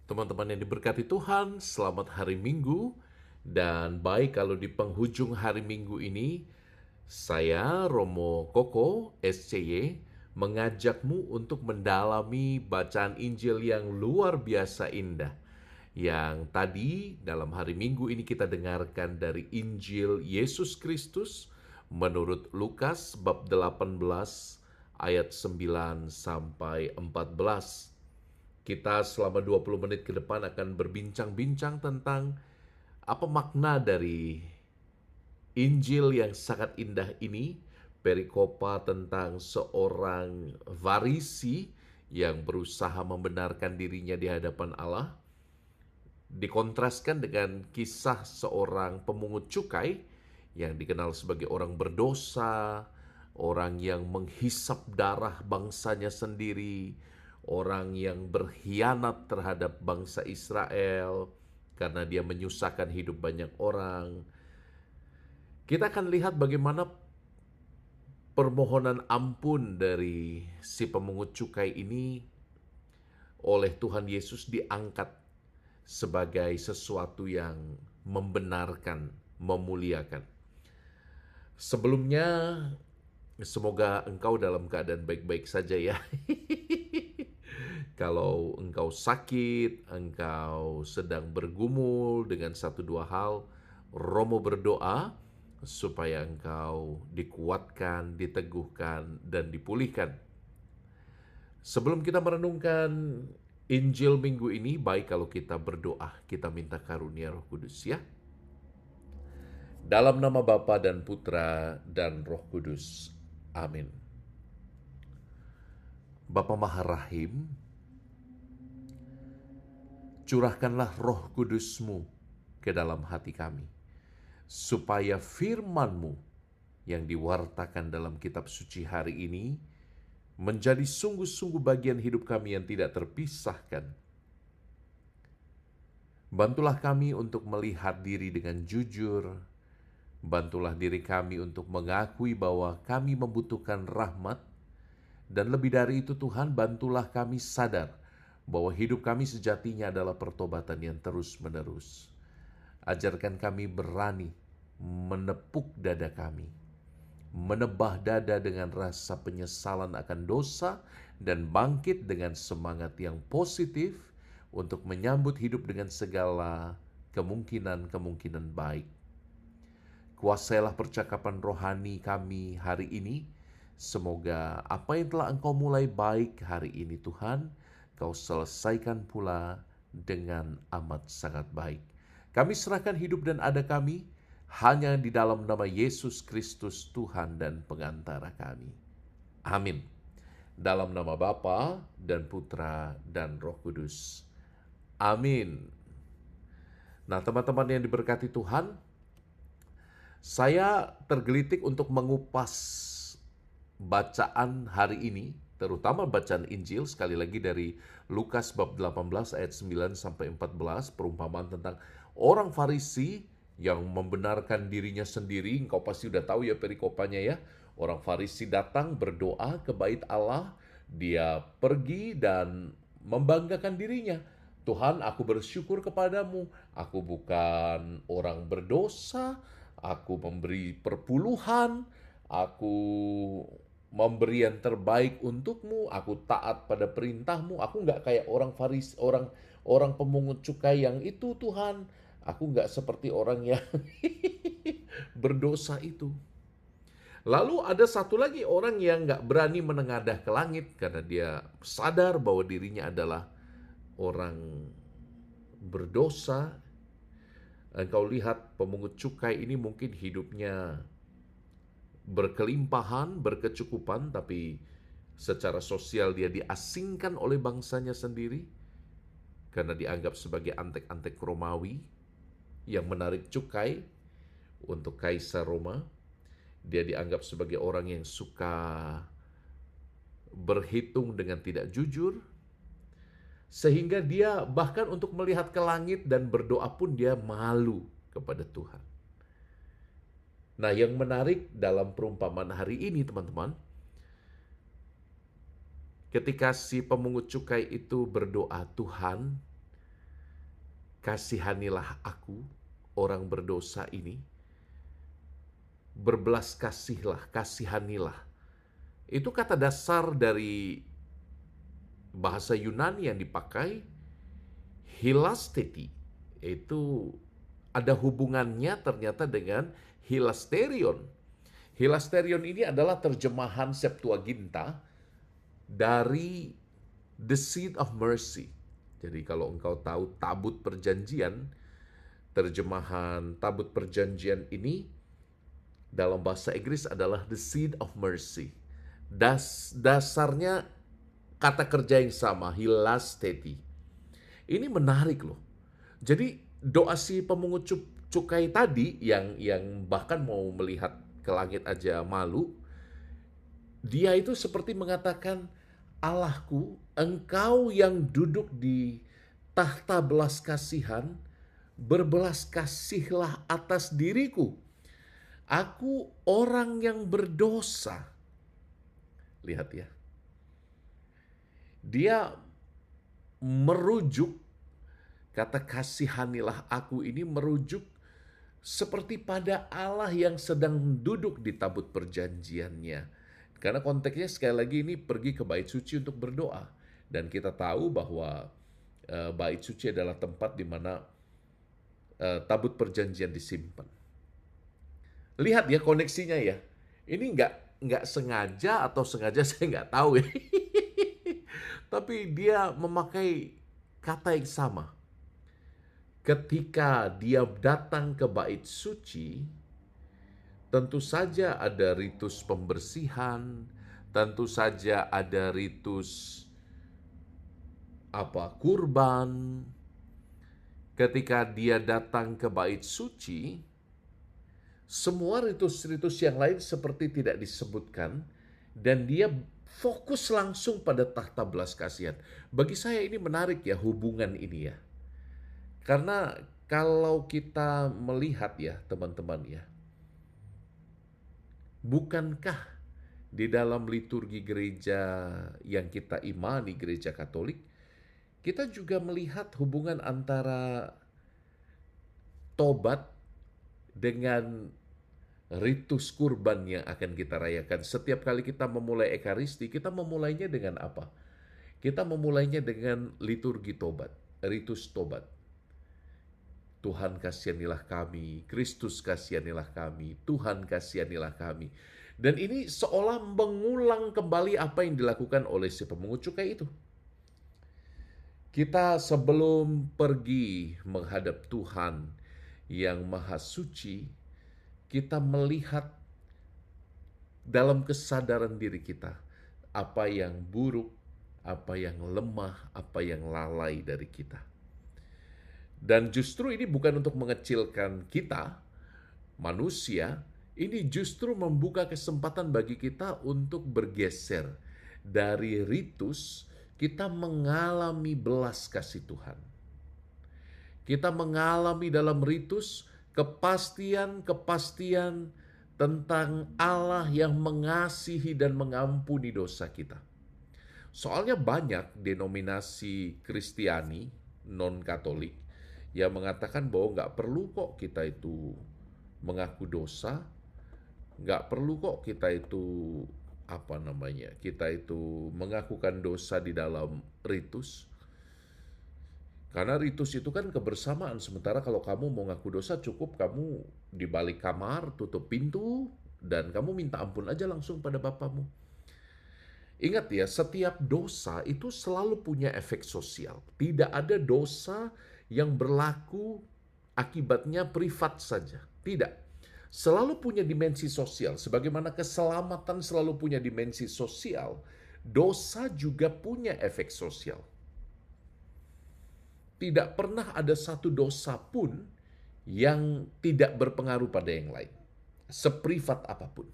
Teman-teman yang diberkati Tuhan, selamat hari Minggu. Dan baik kalau di penghujung hari Minggu ini, saya Romo Koko SCY mengajakmu untuk mendalami bacaan Injil yang luar biasa indah. Yang tadi dalam hari Minggu ini kita dengarkan dari Injil Yesus Kristus menurut Lukas bab 18 ayat 9 sampai 14. Kita selama 20 menit ke depan akan berbincang-bincang tentang apa makna dari Injil yang sangat indah ini, perikopa tentang seorang Farisi yang berusaha membenarkan dirinya di hadapan Allah, dikontraskan dengan kisah seorang pemungut cukai yang dikenal sebagai orang berdosa, orang yang menghisap darah bangsanya sendiri, orang yang berkhianat terhadap bangsa Israel karena dia menyusahkan hidup banyak orang. Kita akan lihat bagaimana permohonan ampun dari si pemungut cukai ini oleh Tuhan Yesus diangkat sebagai sesuatu yang membenarkan, memuliakan. Sebelumnya, semoga engkau dalam keadaan baik-baik saja ya. Kalau engkau sakit, engkau sedang bergumul dengan satu dua hal, Romo berdoa supaya engkau dikuatkan, diteguhkan, dan dipulihkan. Sebelum kita merenungkan Injil minggu ini, baik kalau kita berdoa, kita minta karunia Roh Kudus ya. Dalam nama Bapa dan Putra dan Roh Kudus. Amin. Bapa Maha Rahim, curahkanlah Roh Kudus-Mu ke dalam hati kami, supaya firman-Mu yang diwartakan dalam kitab suci hari ini menjadi sungguh-sungguh bagian hidup kami yang tidak terpisahkan. Bantulah kami untuk melihat diri dengan jujur. Bantulah diri kami untuk mengakui bahwa kami membutuhkan rahmat. Dan lebih dari itu Tuhan, bantulah kami sadar bahwa hidup kami sejatinya adalah pertobatan yang terus-menerus. Ajarkan kami berani menepuk dada kami, menebah dada dengan rasa penyesalan akan dosa, dan bangkit dengan semangat yang positif untuk menyambut hidup dengan segala kemungkinan-kemungkinan baik. Kuasailah percakapan rohani kami hari ini. Semoga apa yang telah Engkau mulai baik hari ini Tuhan, Kau selesaikan pula dengan amat sangat baik. Kami serahkan hidup dan ada kami hanya di dalam nama Yesus Kristus Tuhan dan pengantara kami. Amin. Dalam nama Bapa dan Putra dan Roh Kudus. Amin. Nah, teman-teman yang diberkati Tuhan, saya tergelitik untuk mengupas bacaan hari ini, terutama bacaan Injil, sekali lagi dari Lukas bab 18 ayat 9 sampai 14, perumpamaan tentang orang Farisi yang membenarkan dirinya sendiri. Engkau pasti udah tahu ya perikopanya ya. Orang Farisi datang berdoa ke bait Allah, dia pergi dan membanggakan dirinya. Tuhan, aku bersyukur kepadamu, aku bukan orang berdosa, aku memberi perpuluhan, aku memberi yang terbaik untukmu, aku taat pada perintahmu, aku nggak kayak orang Farisi, orang pemungut cukai yang itu Tuhan, aku nggak seperti orang yang berdosa itu. Lalu ada satu lagi orang yang nggak berani menengadah ke langit karena dia sadar bahwa dirinya adalah orang berdosa. Engkau lihat pemungut cukai ini mungkin hidupnya berkelimpahan, berkecukupan, tapi secara sosial dia diasingkan oleh bangsanya sendiri karena dianggap sebagai antek-antek Romawi yang menarik cukai untuk Kaisar Roma. Dia dianggap sebagai orang yang suka berhitung dengan tidak jujur, sehingga dia bahkan untuk melihat ke langit dan berdoa pun dia malu kepada Tuhan. Nah, yang menarik dalam perumpamaan hari ini, teman-teman, ketika si pemungut cukai itu berdoa, Tuhan, kasihanilah aku, orang berdosa ini, berbelas kasihlah, kasihanilah. Itu kata dasar dari bahasa Yunani yang dipakai, hilasteti. Itu ada hubungannya ternyata dengan hilasterion. Hilasterion ini adalah terjemahan Septuaginta dari the seat of mercy. Jadi kalau engkau tahu tabut perjanjian, terjemahan tabut perjanjian ini dalam bahasa Inggris adalah the seat of mercy. Dasarnya kata kerja yang sama, hilasteti. Ini menarik loh. Jadi doa si pemungut cukai tadi yang bahkan mau melihat ke langit aja malu, dia itu seperti mengatakan, Allahku, engkau yang duduk di tahta belas kasihan, berbelas kasihlah atas diriku. Aku orang yang berdosa. Lihat ya. Dia merujuk, kata kasihanilah aku ini merujuk seperti pada Allah yang sedang duduk di tabut perjanjiannya. Karena konteksnya sekali lagi ini pergi ke bait suci untuk berdoa. Dan kita tahu bahwa bait suci adalah tempat di mana tabut perjanjian disimpan. Lihat ya koneksinya ya. Ini nggak sengaja atau sengaja saya nggak tahu ya. Tapi dia memakai kata yang sama. Ketika dia datang ke bait suci, tentu saja ada ritus pembersihan, tentu saja ada ritus kurban. Ketika dia datang ke bait suci, semua ritus-ritus yang lain seperti tidak disebutkan dan dia fokus langsung pada tahta belas kasihan. Bagi saya ini menarik ya hubungan ini ya. Karena kalau kita melihat ya teman-teman ya, bukankah di dalam liturgi gereja yang kita imani, gereja Katolik, kita juga melihat hubungan antara tobat dengan ritus kurban yang akan kita rayakan. Setiap kali kita memulai Ekaristi, kita memulainya dengan apa? Kita memulainya dengan liturgi tobat, ritus tobat. Tuhan kasihanilah kami, Kristus kasihanilah kami, Tuhan kasihanilah kami. Dan ini seolah mengulang kembali apa yang dilakukan oleh si pemungut cukai itu. Kita sebelum pergi menghadap Tuhan yang Maha Suci, kita melihat dalam kesadaran diri kita apa yang buruk, apa yang lemah, apa yang lalai dari kita. Dan justru ini bukan untuk mengecilkan kita, manusia, ini justru membuka kesempatan bagi kita untuk bergeser dari ritus, kita mengalami belas kasih Tuhan. Kita mengalami dalam ritus kepastian tentang Allah yang mengasihi dan mengampuni dosa kita. Soalnya banyak denominasi Kristiani non-Katolik yang mengatakan bahwa nggak perlu kok kita itu mengaku dosa, nggak perlu kok kita itu kita itu mengakukan dosa di dalam ritus. Karena ritus itu kan kebersamaan, sementara kalau kamu mau ngaku dosa cukup kamu di balik kamar, tutup pintu, dan kamu minta ampun aja langsung pada Bapamu. Ingat ya, setiap dosa itu selalu punya efek sosial. Tidak ada dosa yang berlaku akibatnya privat saja. Tidak. Selalu punya dimensi sosial. Sebagaimana keselamatan selalu punya dimensi sosial, dosa juga punya efek sosial. Tidak pernah ada satu dosa pun yang tidak berpengaruh pada yang lain. Seprivat apapun.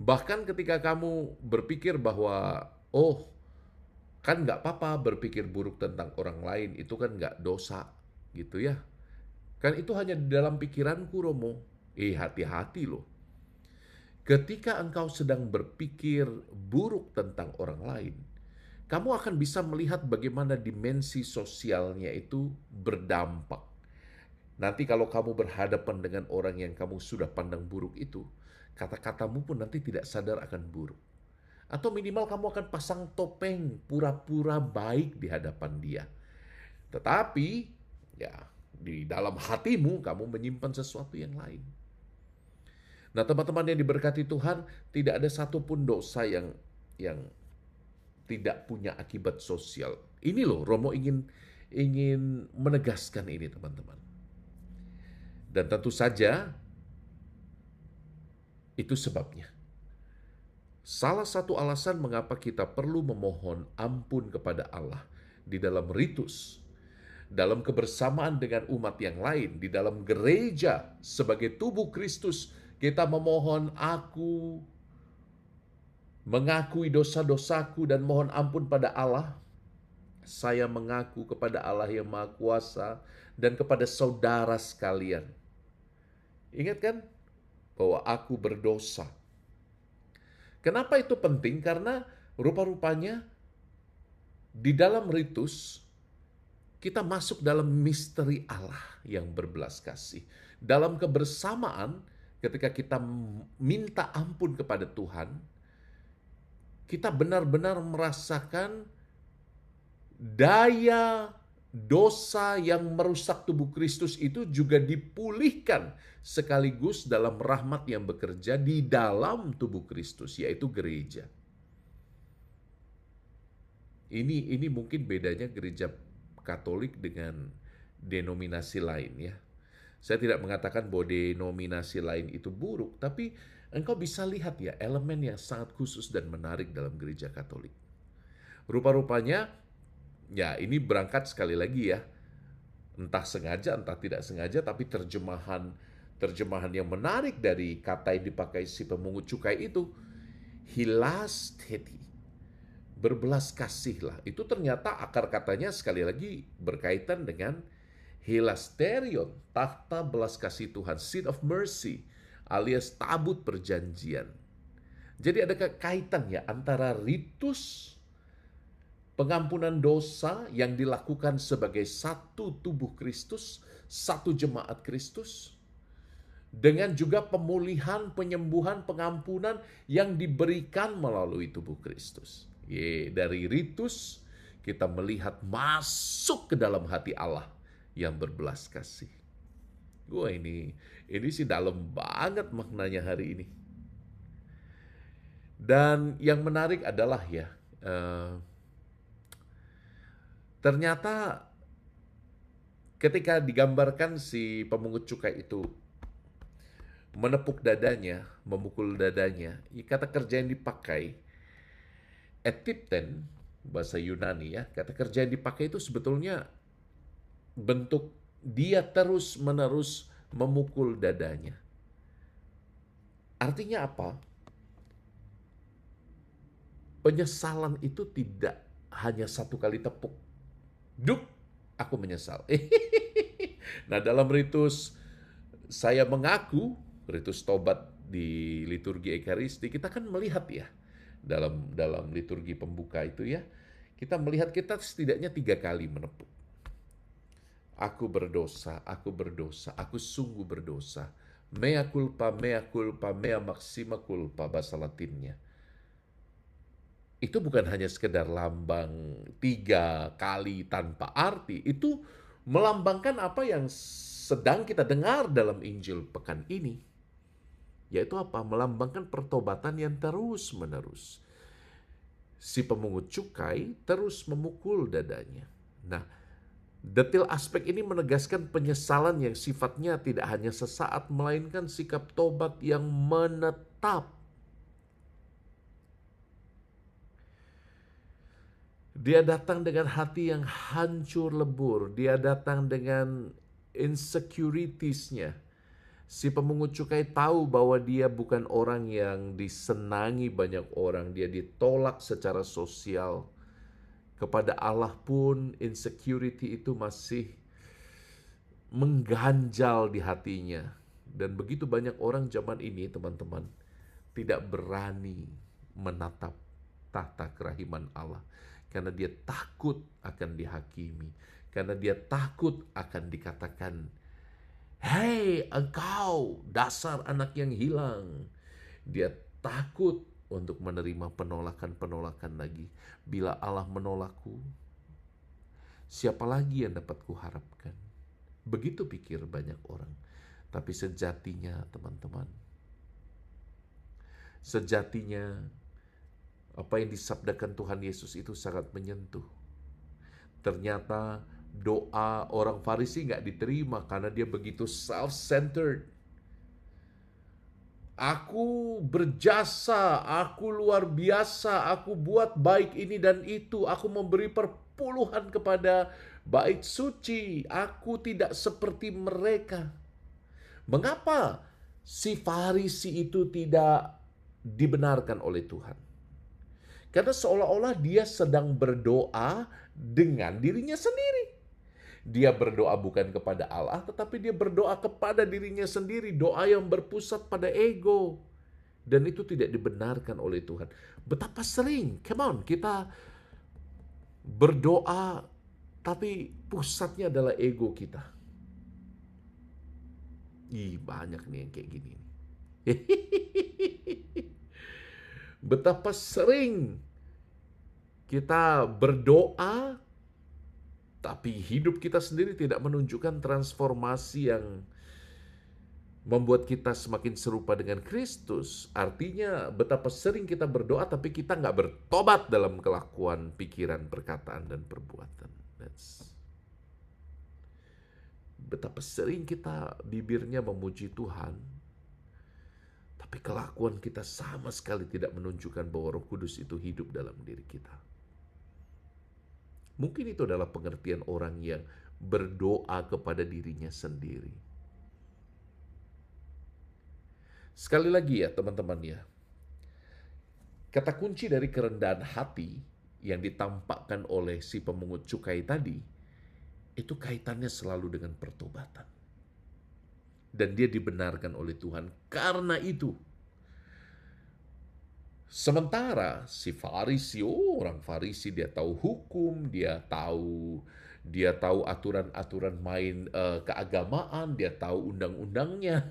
Bahkan ketika kamu berpikir bahwa, kan nggak apa-apa berpikir buruk tentang orang lain, itu kan nggak dosa, gitu ya. Kan itu hanya di dalam pikiranku, Romo. Hati-hati loh. Ketika engkau sedang berpikir buruk tentang orang lain, kamu akan bisa melihat bagaimana dimensi sosialnya itu berdampak. Nanti kalau kamu berhadapan dengan orang yang kamu sudah pandang buruk itu, kata-katamu pun nanti tidak sadar akan buruk. Atau minimal kamu akan pasang topeng pura-pura baik di hadapan dia. Tetapi ya di dalam hatimu kamu menyimpan sesuatu yang lain. Nah, teman-teman yang diberkati Tuhan, tidak ada satupun dosa yang tidak punya akibat sosial. Ini loh, Romo ingin menegaskan ini, teman-teman. Dan tentu saja itu sebabnya. Salah satu alasan mengapa kita perlu memohon ampun kepada Allah di dalam ritus, dalam kebersamaan dengan umat yang lain, di dalam gereja sebagai tubuh Kristus, kita memohon, aku mengakui dosa-dosaku dan mohon ampun pada Allah. Saya mengaku kepada Allah yang Maha Kuasa dan kepada saudara sekalian. Ingat kan bahwa aku berdosa. Kenapa itu penting? Karena rupa-rupanya di dalam ritus kita masuk dalam misteri Allah yang berbelas kasih. Dalam kebersamaan ketika kita minta ampun kepada Tuhan, kita benar-benar merasakan daya dosa yang merusak tubuh Kristus itu juga dipulihkan sekaligus dalam rahmat yang bekerja di dalam tubuh Kristus, yaitu gereja. Ini mungkin bedanya gereja Katolik dengan denominasi lain ya. Saya tidak mengatakan bahwa denominasi lain itu buruk, tapi engkau bisa lihat ya elemen yang sangat khusus dan menarik dalam gereja Katolik. Rupa-rupanya, ya ini berangkat sekali lagi ya, entah sengaja entah tidak sengaja, tapi terjemahan yang menarik dari kata yang dipakai si pemungut cukai itu, hilasteti, berbelas kasihlah. Itu ternyata akar katanya sekali lagi berkaitan dengan hilasterion, takhta belas kasih Tuhan, seat of mercy, alias tabut perjanjian. Jadi ada kaitan ya antara ritus pengampunan dosa yang dilakukan sebagai satu tubuh Kristus, satu jemaat Kristus, dengan juga pemulihan, penyembuhan, pengampunan yang diberikan melalui tubuh Kristus. Dari ritus kita melihat masuk ke dalam hati Allah yang berbelas kasih. Ini sih dalam banget maknanya hari ini. Dan yang menarik adalah ya, ternyata ketika digambarkan si pemungut cukai itu menepuk dadanya, memukul dadanya, kata kerja yang dipakai, etipten, bahasa Yunani ya, kata kerja yang dipakai itu sebetulnya bentuk dia terus-menerus memukul dadanya. Artinya apa? Penyesalan itu tidak hanya satu kali tepuk. Duk, aku menyesal. Nah, dalam ritus saya mengaku, ritus tobat di liturgi Ekaristi, kita kan melihat ya, dalam liturgi pembuka itu ya, kita melihat kita setidaknya 3 kali menepuk. Aku berdosa, aku sungguh berdosa. Mea culpa, mea maxima culpa, bahasa Latinnya. Itu bukan hanya sekedar lambang 3 kali tanpa arti. Itu melambangkan apa yang sedang kita dengar dalam Injil pekan ini. Yaitu apa? Melambangkan pertobatan yang terus-menerus. Si pemungut cukai terus memukul dadanya. Nah, detail aspek ini menegaskan penyesalan yang sifatnya tidak hanya sesaat, melainkan sikap tobat yang menetap. Dia datang dengan hati yang hancur lebur. Dia datang dengan insecuritiesnya. Si pemungut cukai tahu bahwa dia bukan orang yang disenangi banyak orang. Dia ditolak secara sosial. Kepada Allah pun insecurity itu masih mengganjal di hatinya. Dan begitu banyak orang zaman ini, teman-teman, tidak berani menatap tahta kerahiman Allah. karena dia takut akan dihakimi, karena dia takut akan dikatakan, "Hei, engkau dasar anak yang hilang." Dia takut untuk menerima penolakan-penolakan lagi. Bila Allah menolakku, siapa lagi yang dapat kuharapkan? Begitu pikir banyak orang. Tapi sejatinya, teman-teman, sejatinya apa yang disabdakan Tuhan Yesus itu sangat menyentuh. Ternyata doa orang Farisi nggak diterima karena dia begitu self-centered. Aku berjasa, aku luar biasa, aku buat baik ini dan itu, aku memberi perpuluhan kepada bait suci, aku tidak seperti mereka. Mengapa si Farisi itu tidak dibenarkan oleh Tuhan? Karena seolah-olah dia sedang berdoa dengan dirinya sendiri. Dia berdoa bukan kepada Allah, tetapi dia berdoa kepada dirinya sendiri. Doa yang berpusat pada ego. Dan itu tidak dibenarkan oleh Tuhan. Betapa sering, come on, kita berdoa, tapi pusatnya adalah ego kita. Banyak nih yang kayak gini. Betapa sering kita berdoa, tapi hidup kita sendiri tidak menunjukkan transformasi yang membuat kita semakin serupa dengan Kristus. Artinya betapa sering kita berdoa tapi kita nggak bertobat dalam kelakuan, pikiran, perkataan, dan perbuatan. Betapa sering kita bibirnya memuji Tuhan, tapi kelakuan kita sama sekali tidak menunjukkan bahwa Roh Kudus itu hidup dalam diri kita. Mungkin itu adalah pengertian orang yang berdoa kepada dirinya sendiri. Sekali lagi ya teman-teman ya, kata kunci dari kerendahan hati yang ditampakkan oleh si pemungut cukai tadi, itu kaitannya selalu dengan pertobatan. Dan dia dibenarkan oleh Tuhan karena itu. Sementara si Farisi, orang Farisi, dia tahu hukum, dia tahu aturan-aturan main keagamaan, dia tahu undang-undangnya.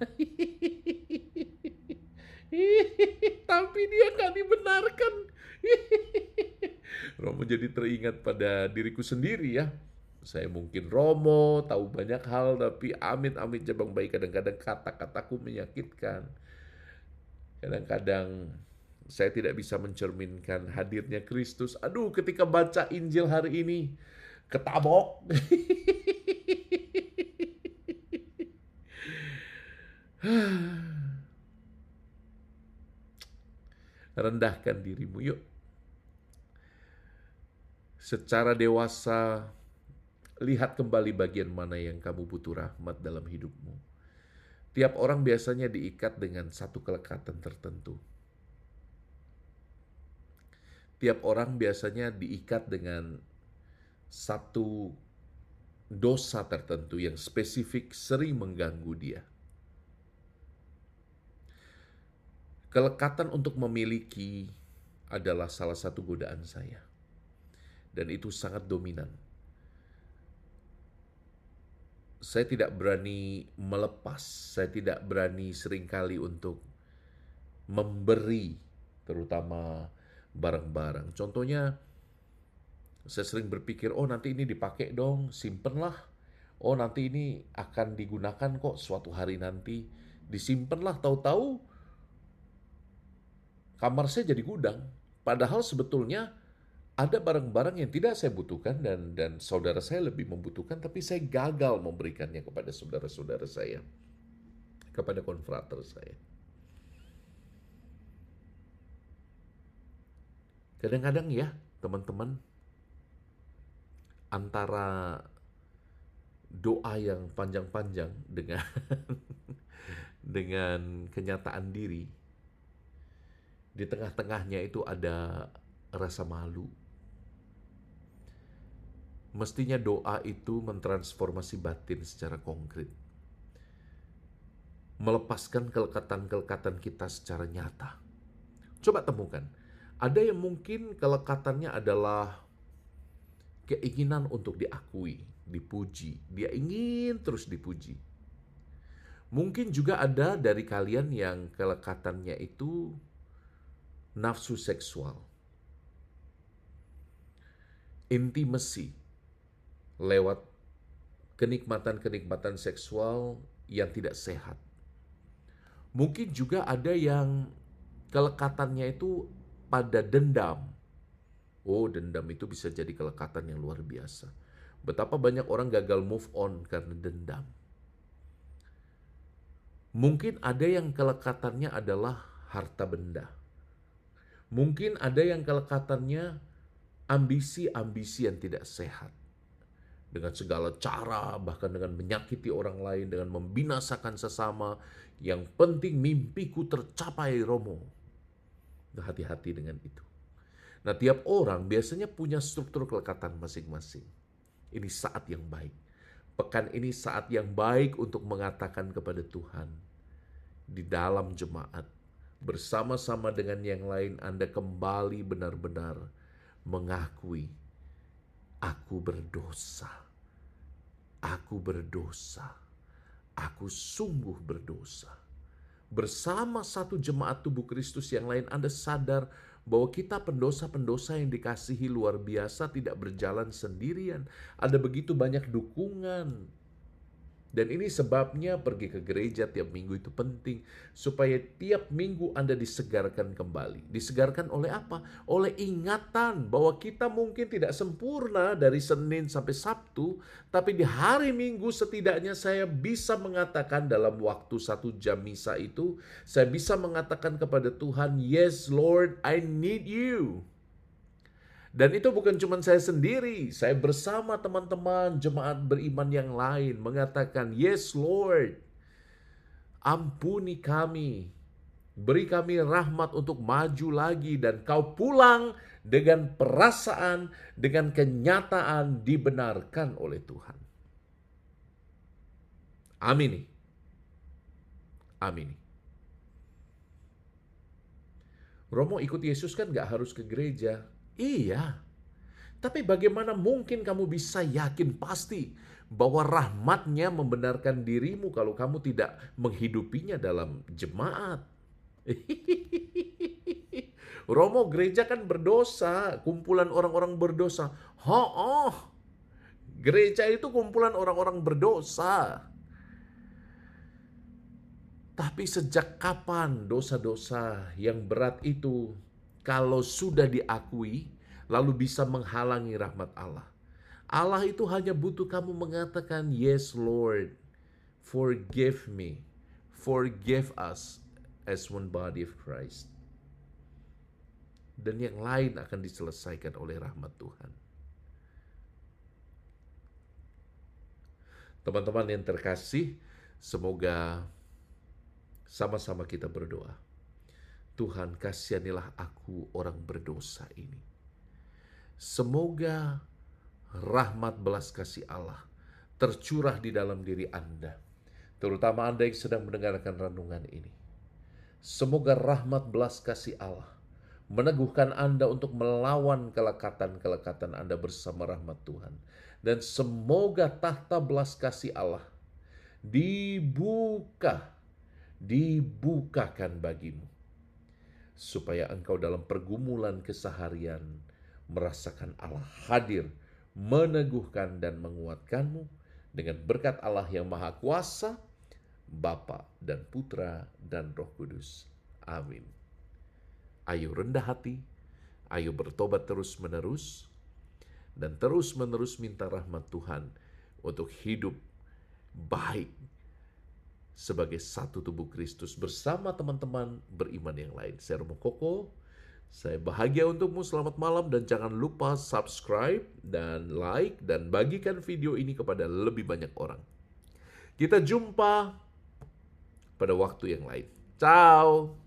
Tapi dia nggak dibenarkan. Romo jadi teringat pada diriku sendiri ya. Saya mungkin Romo, tahu banyak hal, tapi amit-amit cabang bayi kadang-kadang kata-kataku menyakitkan. Kadang-kadang saya tidak bisa mencerminkan hadirnya Kristus. Aduh, ketika baca Injil hari ini, ketabok. Rendahkan dirimu, yuk. Secara dewasa, lihat kembali bagian mana yang kamu butuh rahmat dalam hidupmu. Tiap orang biasanya diikat dengan satu kelekatan tertentu. Tiap orang biasanya diikat dengan satu dosa tertentu yang spesifik sering mengganggu dia. Kelekatan untuk memiliki adalah salah satu godaan saya. Dan itu sangat dominan. Saya tidak berani melepas, saya tidak berani seringkali untuk memberi, terutama barang-barang. Contohnya, saya sering berpikir, oh nanti ini dipakai dong, simpenlah. Oh nanti ini akan digunakan kok suatu hari nanti. Disimpenlah, tahu-tahu kamar saya jadi gudang. Padahal sebetulnya ada barang-barang yang tidak saya butuhkan dan saudara saya lebih membutuhkan, tapi saya gagal memberikannya kepada saudara-saudara saya, kepada konfrater saya. Kadang-kadang ya, teman-teman, antara doa yang panjang-panjang dengan kenyataan diri, di tengah-tengahnya itu ada rasa malu. Mestinya doa itu mentransformasi batin secara konkret. Melepaskan kelekatan-kelekatan kita secara nyata. Coba temukan. Ada yang mungkin kelekatannya adalah keinginan untuk diakui, dipuji. Dia ingin terus dipuji. Mungkin juga ada dari kalian yang kelekatannya itu nafsu seksual, intimacy, lewat kenikmatan-kenikmatan seksual yang tidak sehat. Mungkin juga ada yang kelekatannya itu pada dendam. Oh, dendam itu bisa jadi kelekatan yang luar biasa. Betapa banyak orang gagal move on karena dendam. Mungkin ada yang kelekatannya adalah harta benda. Mungkin ada yang kelekatannya ambisi-ambisi yang tidak sehat. Dengan segala cara, bahkan dengan menyakiti orang lain, dengan membinasakan sesama. Yang penting mimpiku tercapai, Romo. Hati-hati dengan itu. Nah, tiap orang biasanya punya struktur kelekatan masing-masing. Ini saat yang baik. Pekan ini saat yang baik untuk mengatakan kepada Tuhan, di dalam jemaat, bersama-sama dengan yang lain, Anda kembali benar-benar mengakui, aku berdosa. Aku berdosa. Aku sungguh berdosa. Bersama satu jemaat tubuh Kristus yang lain, Anda sadar bahwa kita pendosa-pendosa yang dikasihi luar biasa tidak berjalan sendirian. Ada begitu banyak dukungan. Dan ini sebabnya pergi ke gereja tiap minggu itu penting. Supaya tiap minggu Anda disegarkan kembali. Disegarkan oleh apa? Oleh ingatan bahwa kita mungkin tidak sempurna dari Senin sampai Sabtu. Tapi di hari Minggu setidaknya saya bisa mengatakan dalam waktu 1 jam misa itu. Saya bisa mengatakan kepada Tuhan, yes Lord, I need you. Dan itu bukan cuma saya sendiri, saya bersama teman-teman jemaat beriman yang lain mengatakan, yes Lord, ampuni kami, beri kami rahmat untuk maju lagi, dan kau pulang dengan perasaan, dengan kenyataan dibenarkan oleh Tuhan. Amin. Amin. Romo ikut Yesus kan gak harus ke gereja. Iya, tapi bagaimana mungkin kamu bisa yakin pasti bahwa rahmatnya membenarkan dirimu kalau kamu tidak menghidupinya dalam jemaat? Romo, gereja kan berdosa, kumpulan orang-orang berdosa. Gereja itu kumpulan orang-orang berdosa. Tapi sejak kapan dosa-dosa yang berat itu kalau sudah diakui, lalu bisa menghalangi rahmat Allah? Allah itu hanya butuh kamu mengatakan, yes Lord, forgive me, forgive us as one body of Christ. Dan yang lain akan diselesaikan oleh rahmat Tuhan. Teman-teman yang terkasih, semoga sama-sama kita berdoa. Tuhan, kasihanilah aku orang berdosa ini. Semoga rahmat belas kasih Allah tercurah di dalam diri Anda, terutama Anda yang sedang mendengarkan renungan ini. Semoga rahmat belas kasih Allah meneguhkan Anda untuk melawan kelekatan-kelekatan Anda bersama rahmat Tuhan. Dan semoga tahta belas kasih Allah dibukakan bagimu, supaya engkau dalam pergumulan keseharian merasakan Allah hadir, meneguhkan dan menguatkanmu dengan berkat Allah yang Maha Kuasa, Bapa dan Putra dan Roh Kudus. Amin. Ayo rendah hati, ayo bertobat terus-menerus, dan terus-menerus minta rahmat Tuhan untuk hidup baik sebagai satu tubuh Kristus bersama teman-teman beriman yang lain. Saya Romo Koko, saya bahagia untukmu, selamat malam, dan jangan lupa subscribe dan like dan bagikan video ini kepada lebih banyak orang. Kita jumpa pada waktu yang lain. Ciao.